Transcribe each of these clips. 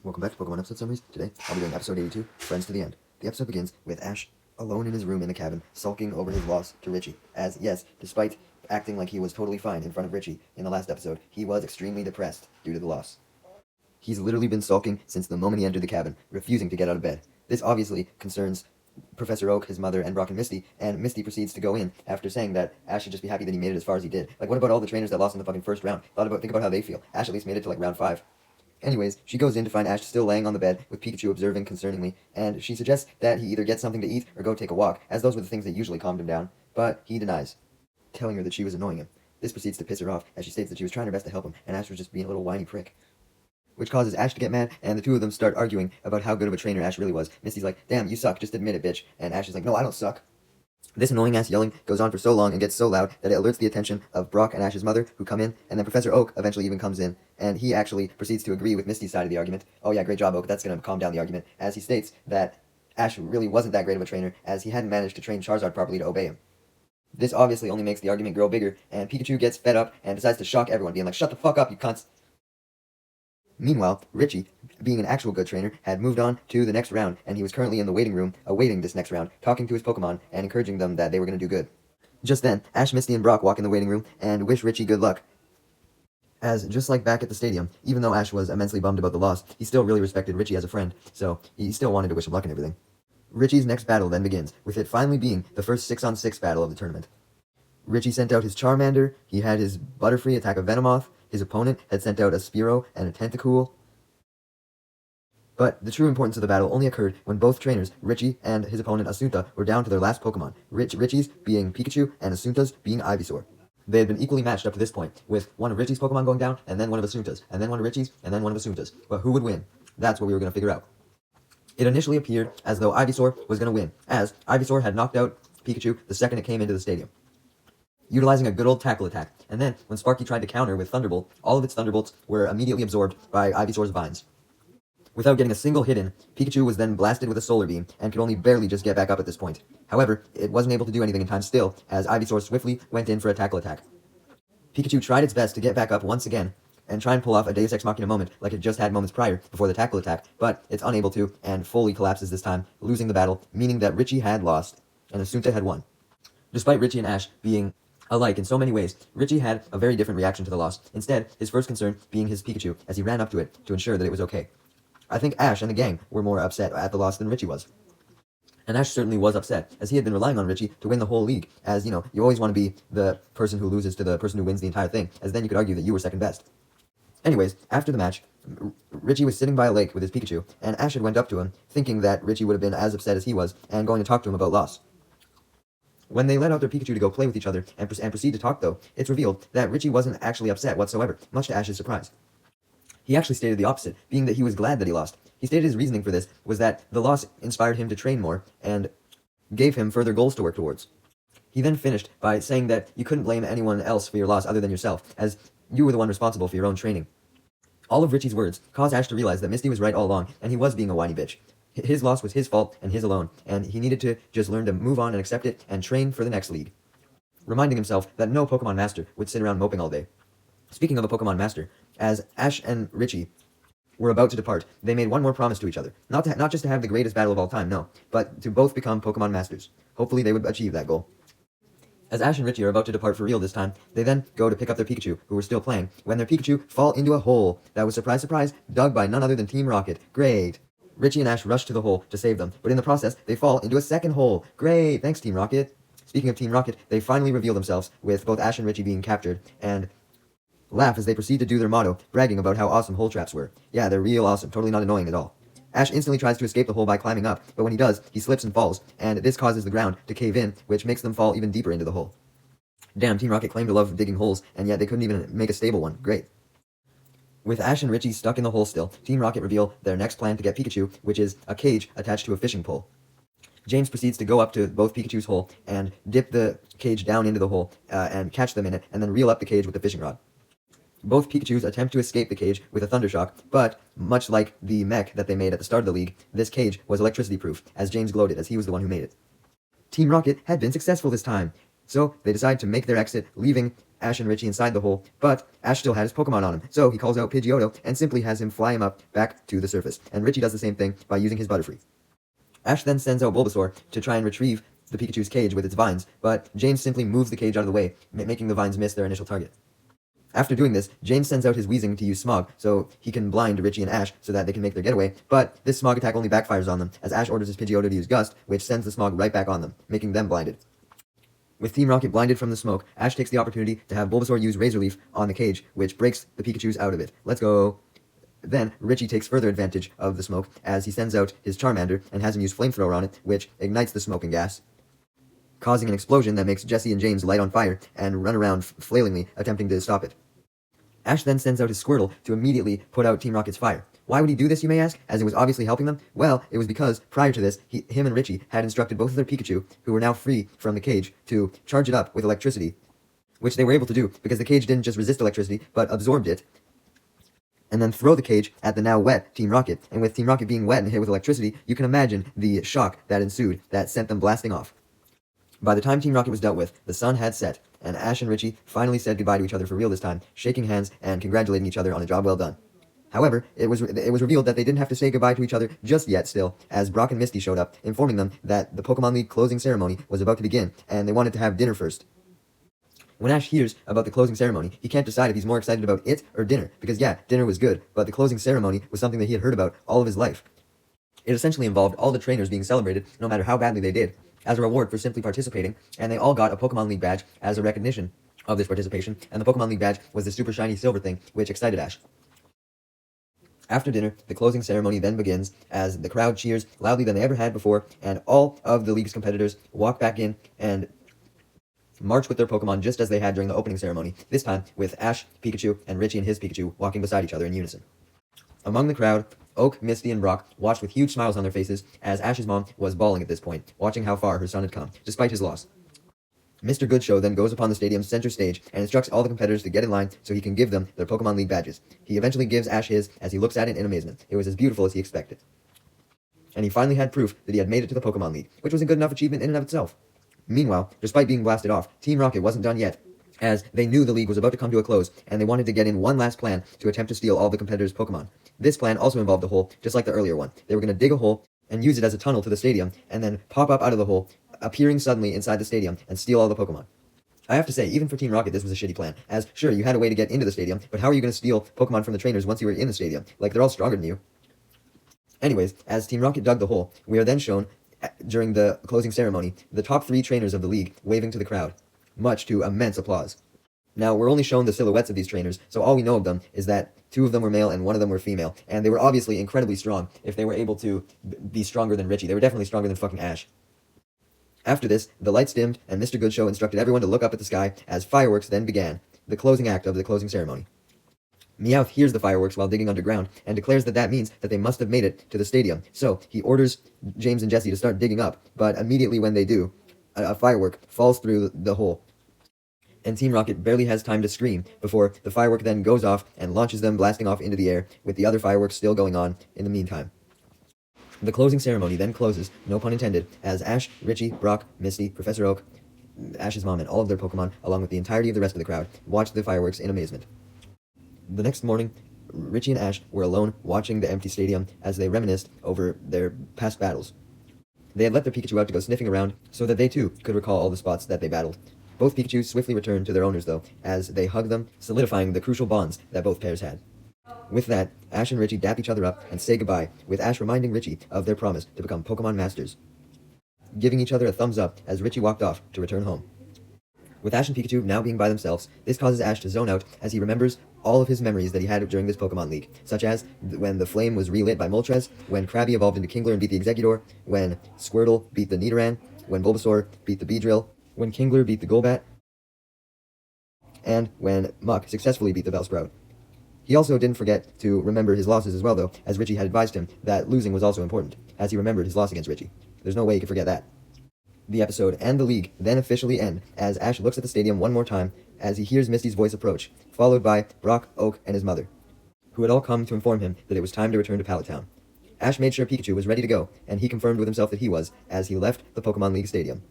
Welcome back to Pokemon episode summaries. Today, I'll be doing episode 82, Friends to the End. The episode begins with Ash alone in his room in the cabin, sulking over his loss to Richie. As, yes, despite acting like he was totally fine in front of Richie in the last episode, he was extremely depressed due to the loss. He's literally been sulking since the moment he entered the cabin, refusing to get out of bed. This obviously concerns Professor Oak, his mother, and Brock and Misty, and Misty proceeds to go in after saying that Ash should just be happy that he made it as far as he did. Like, what about all the trainers that lost in the fucking first round? Think about how they feel. Ash at least made it to, like, round 5. Anyways, she goes in to find Ash still laying on the bed, with Pikachu observing concerningly, and she suggests that he either get something to eat or go take a walk, as those were the things that usually calmed him down, but he denies, telling her that she was annoying him. This proceeds to piss her off, as she states that she was trying her best to help him, and Ash was just being a little whiny prick. Which causes Ash to get mad, and the two of them start arguing about how good of a trainer Ash really was. Misty's like, "Damn, you suck, just admit it, bitch," and Ash is like, "No, I don't suck." This annoying-ass yelling goes on for so long and gets so loud that it alerts the attention of Brock and Ash's mother, who come in, and then Professor Oak eventually even comes in, and he actually proceeds to agree with Misty's side of the argument. Oh yeah, great job, Oak, that's going to calm down the argument, as he states that Ash really wasn't that great of a trainer, as he hadn't managed to train Charizard properly to obey him. This obviously only makes the argument grow bigger, and Pikachu gets fed up and decides to shock everyone, being like, "Shut the fuck up, you cunts." Meanwhile, Richie, being an actual good trainer, had moved on to the next round, and he was currently in the waiting room, awaiting this next round, talking to his Pokemon, and encouraging them that they were going to do good. Just then, Ash, Misty, and Brock walk in the waiting room, and wish Richie good luck. As, just like back at the stadium, even though Ash was immensely bummed about the loss, he still really respected Richie as a friend, so he still wanted to wish him luck and everything. Richie's next battle then begins, with it finally being the first 6-on-6 battle of the tournament. Richie sent out his Charmander, he had his Butterfree attack a Venomoth, his opponent had sent out a Spearow and a Tentacool. But the true importance of the battle only occurred when both trainers, Richie and his opponent Asunta, were down to their last Pokemon, Richie's being Pikachu and Asunta's being Ivysaur. They had been equally matched up to this point, with one of Richie's Pokemon going down, and then one of Asunta's, and then one of Richie's, and then one of Asunta's. But who would win? That's what we were going to figure out. It initially appeared as though Ivysaur was going to win, as Ivysaur had knocked out Pikachu the second it came into the stadium, utilizing a good old tackle attack, and then, when Sparky tried to counter with Thunderbolt, all of its Thunderbolts were immediately absorbed by Ivysaur's vines. Without getting a single hit in, Pikachu was then blasted with a Solar Beam, and could only barely just get back up at this point. However, it wasn't able to do anything in time still, as Ivysaur swiftly went in for a tackle attack. Pikachu tried its best to get back up once again, and try and pull off a Deus Ex Machina moment like it just had moments prior before the tackle attack, but it's unable to, and fully collapses this time, losing the battle, meaning that Richie had lost, and Asunta had won. Despite Richie and Ash being alike in so many ways, Richie had a very different reaction to the loss. Instead, his first concern being his Pikachu, as he ran up to it to ensure that it was okay. I think Ash and the gang were more upset at the loss than Richie was. And Ash certainly was upset, as he had been relying on Richie to win the whole league, as, you always want to be the person who loses to the person who wins the entire thing, as then you could argue that you were second best. Anyways, after the match, Richie was sitting by a lake with his Pikachu, and Ash had went up to him, thinking that Richie would have been as upset as he was, and going to talk to him about loss. When they let out their Pikachu to go play with each other and proceed to talk, though, it's revealed that Richie wasn't actually upset whatsoever, much to Ash's surprise. He actually stated the opposite, being that he was glad that he lost. He stated his reasoning for this was that the loss inspired him to train more, and gave him further goals to work towards. He then finished by saying that you couldn't blame anyone else for your loss other than yourself, as you were the one responsible for your own training. All of Richie's words caused Ash to realize that Misty was right all along, and he was being a whiny bitch. His loss was his fault and his alone, and he needed to just learn to move on and accept it and train for the next league. Reminding himself that no Pokemon Master would sit around moping all day. Speaking of a Pokemon Master, as Ash and Richie were about to depart, they made one more promise to each other. Not just to have the greatest battle of all time, no, but to both become Pokemon Masters. Hopefully they would achieve that goal. As Ash and Richie are about to depart for real this time, they then go to pick up their Pikachu, who were still playing, when their Pikachu fall into a hole that was, surprise surprise, dug by none other than Team Rocket. Great! Richie and Ash rush to the hole to save them, but in the process, they fall into a second hole. Great! Thanks, Team Rocket! Speaking of Team Rocket, they finally reveal themselves, with both Ash and Richie being captured, and laugh as they proceed to do their motto, bragging about how awesome hole traps were. Yeah, they're real awesome, totally not annoying at all. Ash instantly tries to escape the hole by climbing up, but when he does, he slips and falls, and this causes the ground to cave in, which makes them fall even deeper into the hole. Damn, Team Rocket claimed to love digging holes, and yet they couldn't even make a stable one. Great. With Ash and Richie stuck in the hole still, Team Rocket reveal their next plan to get Pikachu, which is a cage attached to a fishing pole. James proceeds to go up to both Pikachu's hole and dip the cage down into the hole and catch them in it, and then reel up the cage with the fishing rod. Both Pikachus attempt to escape the cage with a Thundershock, but, much like the mech that they made at the start of the league, this cage was electricity-proof, as James gloated, as he was the one who made it. Team Rocket had been successful this time, so they decide to make their exit, leaving Ash and Richie inside the hole, but Ash still had his Pokemon on him, so he calls out Pidgeotto and simply has him fly him up back to the surface, and Richie does the same thing by using his Butterfree. Ash then sends out Bulbasaur to try and retrieve the Pikachu's cage with its vines, but James simply moves the cage out of the way, making the vines miss their initial target. After doing this, James sends out his Weezing to use Smog, so he can blind Richie and Ash so that they can make their getaway, but this Smog attack only backfires on them, as Ash orders his Pidgeotto to use Gust, which sends the Smog right back on them, making them blinded. With Team Rocket blinded from the smoke, Ash takes the opportunity to have Bulbasaur use Razor Leaf on the cage, which breaks the Pikachus out of it. Let's go! Then, Richie takes further advantage of the smoke, as he sends out his Charmander and has him use Flamethrower on it, which ignites the smoke and gas, causing an explosion that makes Jesse and James light on fire and run around flailingly, attempting to stop it. Ash then sends out his Squirtle to immediately put out Team Rocket's fire. Why would he do this, you may ask, as it was obviously helping them? Well, it was because, prior to this, him and Richie had instructed both of their Pikachu, who were now free from the cage, to charge it up with electricity, which they were able to do, because the cage didn't just resist electricity, but absorbed it, and then throw the cage at the now wet Team Rocket. And with Team Rocket being wet and hit with electricity, you can imagine the shock that ensued, that sent them blasting off. By the time Team Rocket was dealt with, the sun had set, and Ash and Richie finally said goodbye to each other for real this time, shaking hands and congratulating each other on a job well done. However, it was revealed that they didn't have to say goodbye to each other just yet still, as Brock and Misty showed up, informing them that the Pokemon League closing ceremony was about to begin, and they wanted to have dinner first. When Ash hears about the closing ceremony, he can't decide if he's more excited about it or dinner, because yeah, dinner was good, but the closing ceremony was something that he had heard about all of his life. It essentially involved all the trainers being celebrated, no matter how badly they did, as a reward for simply participating, and they all got a Pokemon League badge as a recognition of this participation, and the Pokemon League badge was the super shiny silver thing, which excited Ash. After dinner, the closing ceremony then begins, as the crowd cheers loudly than they ever had before, and all of the league's competitors walk back in and march with their Pokemon just as they had during the opening ceremony, this time with Ash, Pikachu, and Richie and his Pikachu walking beside each other in unison. Among the crowd, Oak, Misty, and Brock watched with huge smiles on their faces, as Ash's mom was bawling at this point, watching how far her son had come, despite his loss. Mr. Goodshow then goes upon the stadium's center stage and instructs all the competitors to get in line so he can give them their Pokemon League badges. He eventually gives Ash his, as he looks at it in amazement. It was as beautiful as he expected. And he finally had proof that he had made it to the Pokemon League, which was a good enough achievement in and of itself. Meanwhile, despite being blasted off, Team Rocket wasn't done yet, as they knew the league was about to come to a close, and they wanted to get in one last plan to attempt to steal all the competitors' Pokemon. This plan also involved a hole, just like the earlier one. They were going to dig a hole and use it as a tunnel to the stadium, and then pop up out of the hole, appearing suddenly inside the stadium, and steal all the Pokemon. I have to say, even for Team Rocket, this was a shitty plan, as sure, you had a way to get into the stadium, but how are you going to steal Pokemon from the trainers once you were in the stadium? Like, they're all stronger than you. Anyways, as Team Rocket dug the hole, we are then shown, during the closing ceremony, the top 3 trainers of the league waving to the crowd, much to immense applause. Now, we're only shown the silhouettes of these trainers, so all we know of them is that 2 of them were male and 1 of them were female, and they were obviously incredibly strong if they were able to be stronger than Richie. They were definitely stronger than fucking Ash. After this, the lights dimmed, and Mr. Goodshow instructed everyone to look up at the sky, as fireworks then began, the closing act of the closing ceremony. Meowth hears the fireworks while digging underground, and declares that that means that they must have made it to the stadium, so he orders James and Jesse to start digging up, but immediately when they do, a firework falls through the hole, and Team Rocket barely has time to scream before the firework then goes off and launches them blasting off into the air, with the other fireworks still going on in the meantime. The closing ceremony then closes, no pun intended, as Ash, Richie, Brock, Misty, Professor Oak, Ash's mom, and all of their Pokemon, along with the entirety of the rest of the crowd, watch the fireworks in amazement. The next morning, Richie and Ash were alone watching the empty stadium as they reminisced over their past battles. They had let their Pikachu out to go sniffing around so that they too could recall all the spots that they battled. Both Pikachu swiftly returned to their owners though, as they hugged them, solidifying the crucial bonds that both pairs had. With that, Ash and Richie dap each other up and say goodbye, with Ash reminding Richie of their promise to become Pokemon Masters, giving each other a thumbs up as Richie walked off to return home. With Ash and Pikachu now being by themselves, this causes Ash to zone out as he remembers all of his memories that he had during this Pokemon League, such as when the flame was relit by Moltres, when Krabby evolved into Kingler and beat the Exeggutor, when Squirtle beat the Nidoran, when Bulbasaur beat the Beedrill, when Kingler beat the Golbat, and when Muck successfully beat the Bellsprout. He also didn't forget to remember his losses as well though, as Richie had advised him that losing was also important, as he remembered his loss against Richie. There's no way he could forget that. The episode and the league then officially end, as Ash looks at the stadium one more time as he hears Misty's voice approach, followed by Brock, Oak, and his mother, who had all come to inform him that it was time to return to Pallet Town. Ash made sure Pikachu was ready to go, and he confirmed with himself that he was, as he left the Pokemon League Stadium.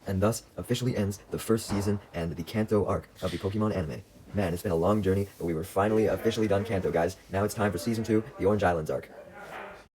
And thus officially ends the first season and the Kanto arc of the Pokemon anime. Man, it's been a long journey, but we were finally officially done Kanto, guys. Now it's time for Season 2, the Orange Islands arc.